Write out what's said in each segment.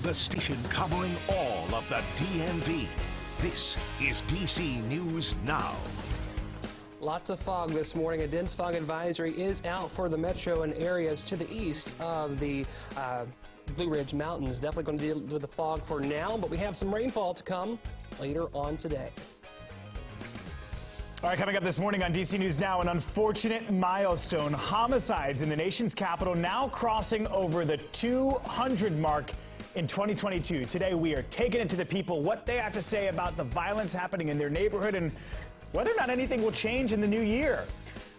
the station covering all of the DMV. This is DC News Now. Lots of fog this morning. A dense fog advisory is out for the metro and areas to the east of the Blue Ridge Mountains. Definitely going to deal with the fog for now, but we have some rainfall to come later on today. All right, coming up this morning on DC News Now, an unfortunate milestone. Homicides in the nation's capital now crossing over the 200 mark in 2022. Today, we are taking it to the people, what they have to say about the violence happening in their neighborhood and whether or not anything will change in the new year.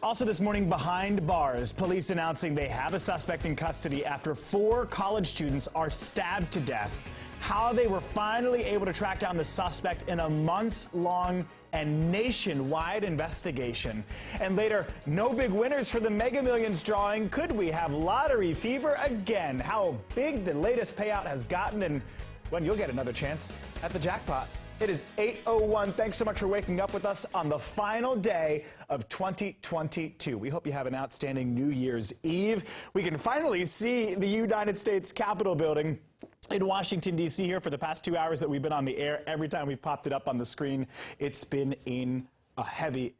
Also this morning, behind bars, police announcing they have a suspect in custody after 4 college students are stabbed to death. How they were finally able to track down the suspect in a months-long and nationwide investigation. And later, no big winners for the Mega Millions drawing. Could we have lottery fever again? How big the latest payout has gotten and when you'll get another chance at the jackpot. It is 8:01. Thanks so much for waking up with us on the final day of 2022. We hope you have an outstanding New Year's Eve. We can finally see the United States Capitol building in Washington, D.C. here for the past 2 hours that we've been on the air. Every time we've popped it up on the screen, it's been in a heavy,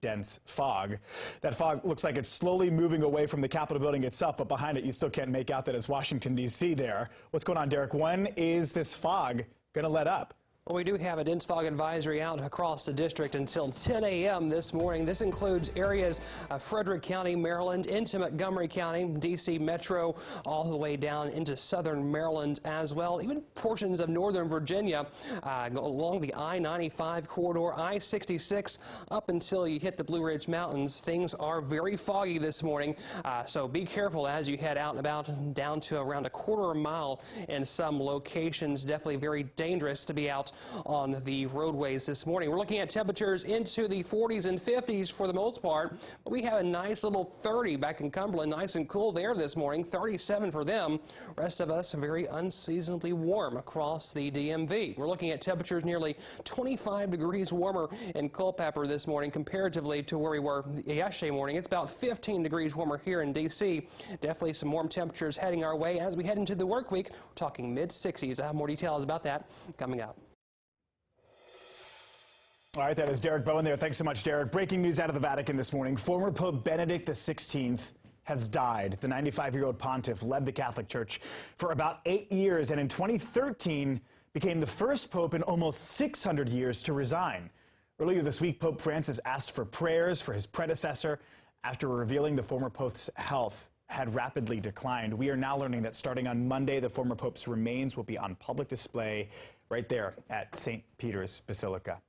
dense fog. That fog looks like it's slowly moving away from the Capitol building itself, but behind it, you still can't make out that it's Washington, D.C. there. What's going on, Derek? When is this fog going to let up? Well, we do have a dense fog advisory out across the district until 10 a.m. this morning. This includes areas of Frederick County, Maryland, into Montgomery County, D.C. Metro, all the way down into southern Maryland as well. Even portions of northern Virginia along the I-95 corridor, I-66, up until you hit the Blue Ridge Mountains. Things are very foggy this morning, so be careful as you head out and about down to around a quarter mile in some locations. Definitely very dangerous to be out on the roadways this morning. We're looking at temperatures into the 40s and 50s for the most part, but we have a nice little 30 back in Cumberland, nice and cool there this morning, 37 for them. Rest of us very unseasonably warm across the DMV. We're looking at temperatures nearly 25 degrees warmer in Culpeper this morning comparatively to where we were yesterday morning. It's about 15 degrees warmer here in D.C. Definitely some warm temperatures heading our way as we head into the work week. We're talking mid-60s. I have more details about that coming up. All right, that is Derek Bowen there. Thanks so much, Derek. Breaking news out of the Vatican this morning. Former Pope Benedict XVI has died. The 95-year-old pontiff led the Catholic Church for about 8 years and in 2013 became the first pope in almost 600 years to resign. Earlier this week, Pope Francis asked for prayers for his predecessor after revealing the former pope's health had rapidly declined. We are now learning that starting on Monday, the former pope's remains will be on public display right there at St. Peter's Basilica.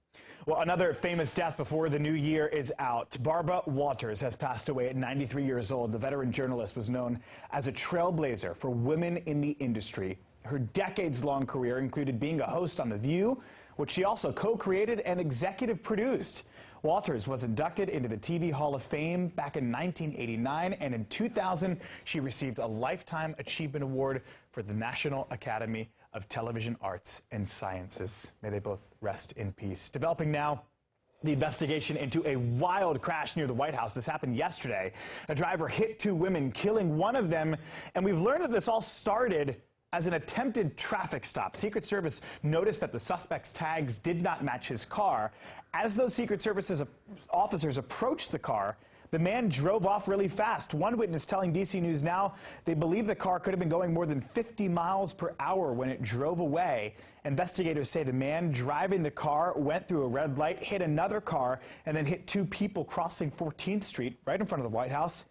Well, another famous death before the new year is out. Barbara Walters has passed away at 93 years old. The veteran journalist was known as a trailblazer for women in the industry. Her decades-long career included being a host on The View, which she also co-created and executive produced. Walters was inducted into the TV Hall of Fame back in 1989, and in 2000, she received a Lifetime Achievement Award for the National Academy of Television Arts and Sciences. May they both rest in peace. Developing now, the investigation into a wild crash near the White House. This happened yesterday. A driver hit 2 women, killing one of them, and we've learned that this all started as an attempted traffic stop. Secret Service noticed that the suspect's tags did not match his car. As those Secret Service officers approached the car, the man drove off really fast. One witness telling DC News Now they believe the car could have been going more than 50 miles per hour when it drove away. Investigators say the man driving the car went through a red light, hit another car, and then hit 2 people crossing 14th Street right in front of the White House.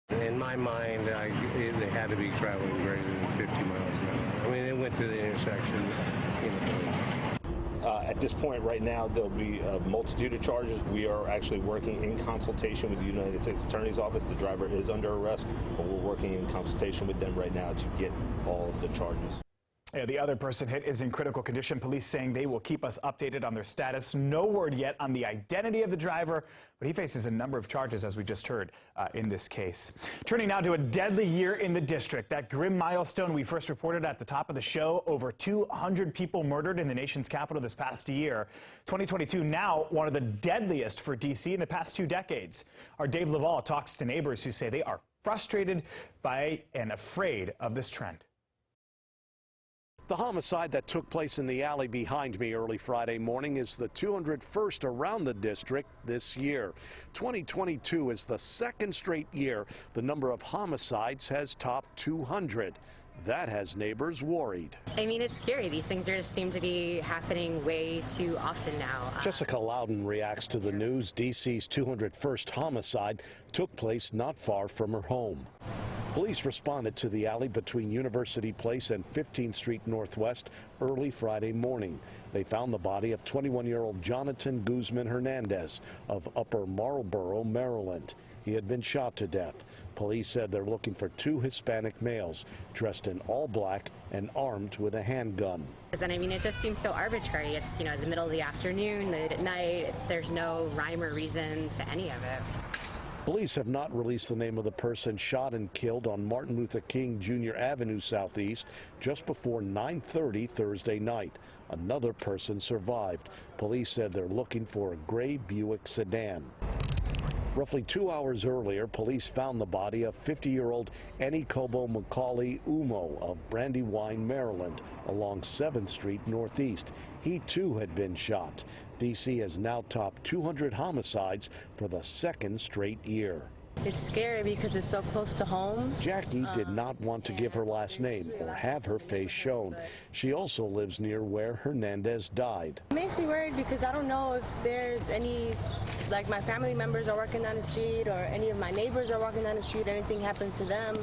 In my mind, they had to be traveling greater than 50 miles an hour. I mean, they went to the intersection, At this point right now, there'll be a multitude of charges. We are actually working in consultation with the United States Attorney's Office. The driver is under arrest, but we're working in consultation with them right now to get all of the charges. Yeah, the other person hit is in critical condition. Police saying they will keep us updated on their status. No word yet on the identity of the driver, but he faces a number of charges, as we just heard, in this case. Turning now to a deadly year in the district. That grim milestone we first reported at the top of the show. Over 200 people murdered in the nation's capital this past year. 2022 now one of the deadliest for D.C. in the past 2 decades. Our Dave Laval talks to neighbors who say they are frustrated by and afraid of this trend. The homicide that took place in the alley behind me early Friday morning is the 201st around the district this year. 2022 is the second straight year the number of homicides has topped 200. That has neighbors worried. I mean, it's scary. These things just seem to be happening way too often now. Jessica Loudon reacts to the news. D.C.'s 201st homicide took place not far from her home. Police responded to the alley between University Place and 15th Street Northwest early Friday morning. They found the body of 21-year-old Jonathan Guzman Hernandez of Upper Marlboro, Maryland. He had been shot to death. Police said they're looking for two Hispanic males dressed in all black and armed with a handgun. And I mean, it just seems so arbitrary. It's, you know, the middle of the afternoon, late at night. There's no rhyme or reason to any of it. Police have not released the name of the person shot and killed on Martin Luther King Jr. Avenue Southeast just before 9:30 Thursday night. Another person survived. Police said they're looking for a gray Buick sedan. Roughly 2 hours earlier, police found the body of 50-year-old Enikobo Macaulay Umo of Brandywine, Maryland, along 7th Street Northeast. He too had been shot. D.C. has now topped 200 homicides for the second straight year. It's scary because it's so close to home. Jackie did not want to give her last name or have her face shown. She also lives near where Hernandez died. It makes me worried because I don't know if there's any, like my family members are walking down the street or any of my neighbors are walking down the street, anything happened to them.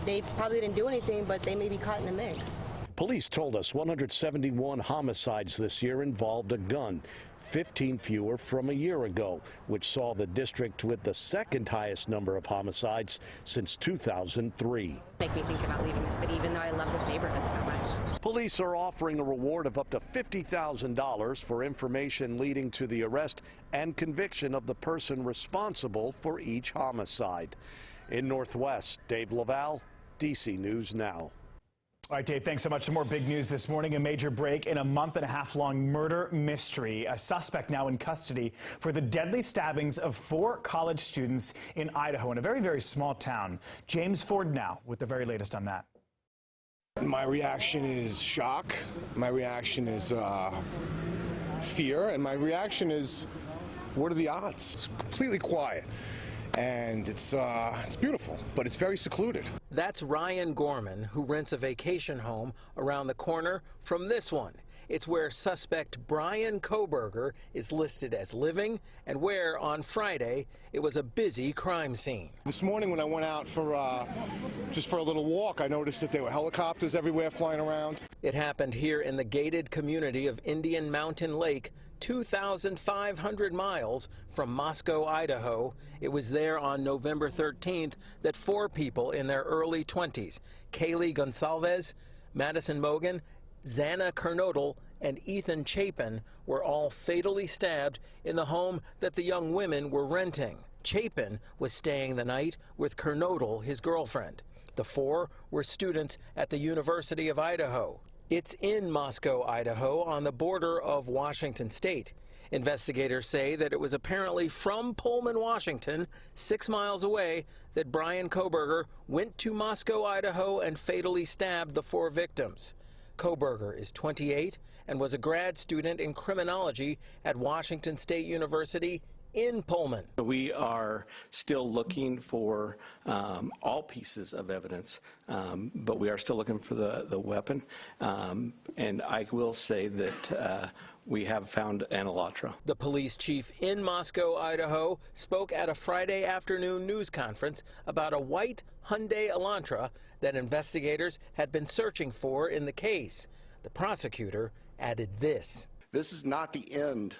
They probably didn't do anything, but they may be caught in the mix. Police told us 171 homicides this year involved a gun, 15 fewer from a year ago, which saw the district with the second highest number of homicides since 2003. Make me think about leaving the city, even though I love this neighborhood so much. Police are offering a reward of up to $50,000 for information leading to the arrest and conviction of the person responsible for each homicide. In Northwest, Dave Laval, DC News Now. All right, Dave, thanks so much. Some more big news this morning. A major break in a month-and-a-half-long murder mystery. A suspect now in custody for the deadly stabbings of 4 college students in Idaho in a very, very small town. James Ford now with the very latest on that. My reaction is shock. My reaction is fear. And my reaction is, what are the odds? It's completely quiet. And it's beautiful, but it's very secluded. That's Ryan Gorman, who rents a vacation home around the corner from this one. It's where suspect Brian Koberger is listed as living and where, on Friday, it was a busy crime scene. This morning when I went out for just for a little walk, I noticed that there were helicopters everywhere flying around. It happened here in the gated community of Indian Mountain Lake, 2,500 miles from Moscow, Idaho. It was there on November 13th that 4 people in their early 20s, Kaylee Gonsalves, Madison Mogan, Xana Kernodle, and Ethan Chapin, were all fatally stabbed in the home that the young women were renting. Chapin was staying the night with Kernodle, his girlfriend. The 4 were students at the University of Idaho. It's in Moscow, Idaho, on the border of Washington state. Investigators say that it was apparently from Pullman, Washington, 6 miles away, that Brian Koberger went to Moscow, Idaho, and fatally stabbed the 4 victims. Koberger is 28 and was a grad student in criminology at Washington State University in Pullman. We are still looking for all pieces of evidence, but we are still looking for the weapon. And I will say that we have found an Elantra. The police chief in Moscow, Idaho, spoke at a Friday afternoon news conference about a white Hyundai Elantra that investigators had been searching for in the case. The prosecutor added this. This is not the end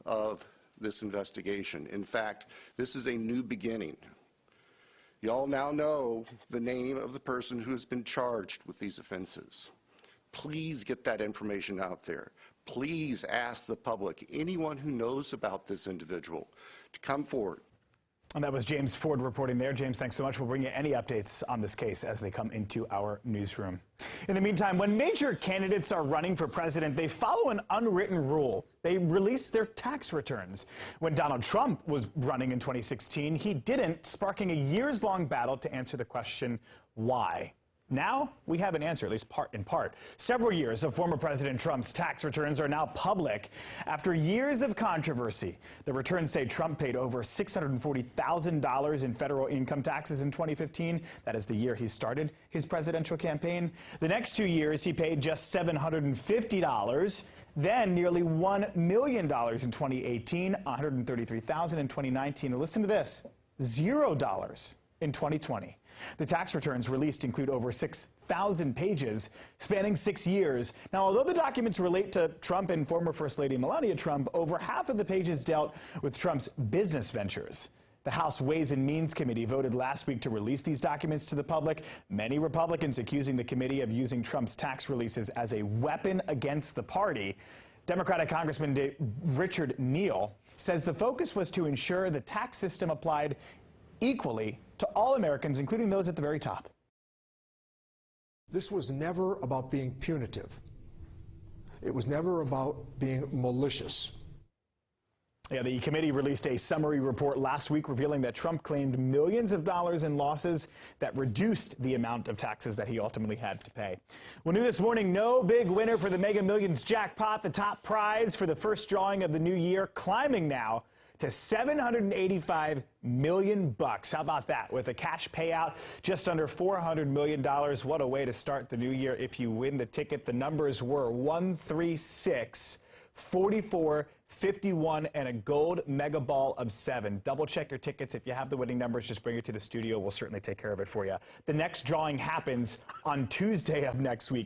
of this investigation. In fact, this is a new beginning. You all now know the name of the person who has been charged with these offenses. Please get that information out there. Please ask the public, anyone who knows about this individual, to come forward. And that was James Ford reporting there. James, thanks so much. We'll bring you any updates on this case as they come into our newsroom. In the meantime, when major candidates are running for president, they follow an unwritten rule. They release their tax returns. When Donald Trump was running in 2016, he didn't, sparking a years-long battle to answer the question, why? Now we have an answer, at least in part. Several years of former President Trump's tax returns are now public. After years of controversy, the returns say Trump paid over $640,000 in federal income taxes in 2015. That is the year he started his presidential campaign. The next 2 years, he paid just $750. Then nearly $1 million in 2018, $133,000 in 2019. And listen to this, $0 in 2020. The tax returns released include over 6,000 pages spanning 6 years. Now, although the documents relate to Trump and former First Lady Melania Trump, over half of the pages dealt with Trump's business ventures. The House Ways and Means Committee voted last week to release these documents to the public. Many Republicans accusing the committee of using Trump's tax releases as a weapon against the party. Democratic Congressman Richard Neal says the focus was to ensure the tax system applied equally to all Americans, including those at the very top. This was never about being punitive. It was never about being malicious. Yeah, the committee released a summary report last week revealing that Trump claimed millions of dollars in losses that reduced the amount of taxes that he ultimately had to pay. Well, new this morning, no big winner for the Mega Millions jackpot. The top prize for the first drawing of the new year climbing now to $785 million. How about that? With a cash payout just under $400 million. What a way to start the new year if you win the ticket. The numbers were 136, 44, 51, and a gold mega ball of 7. Double check your tickets. If you have the winning numbers, just bring it to the studio. We'll certainly take care of it for you. The next drawing happens on Tuesday of next week.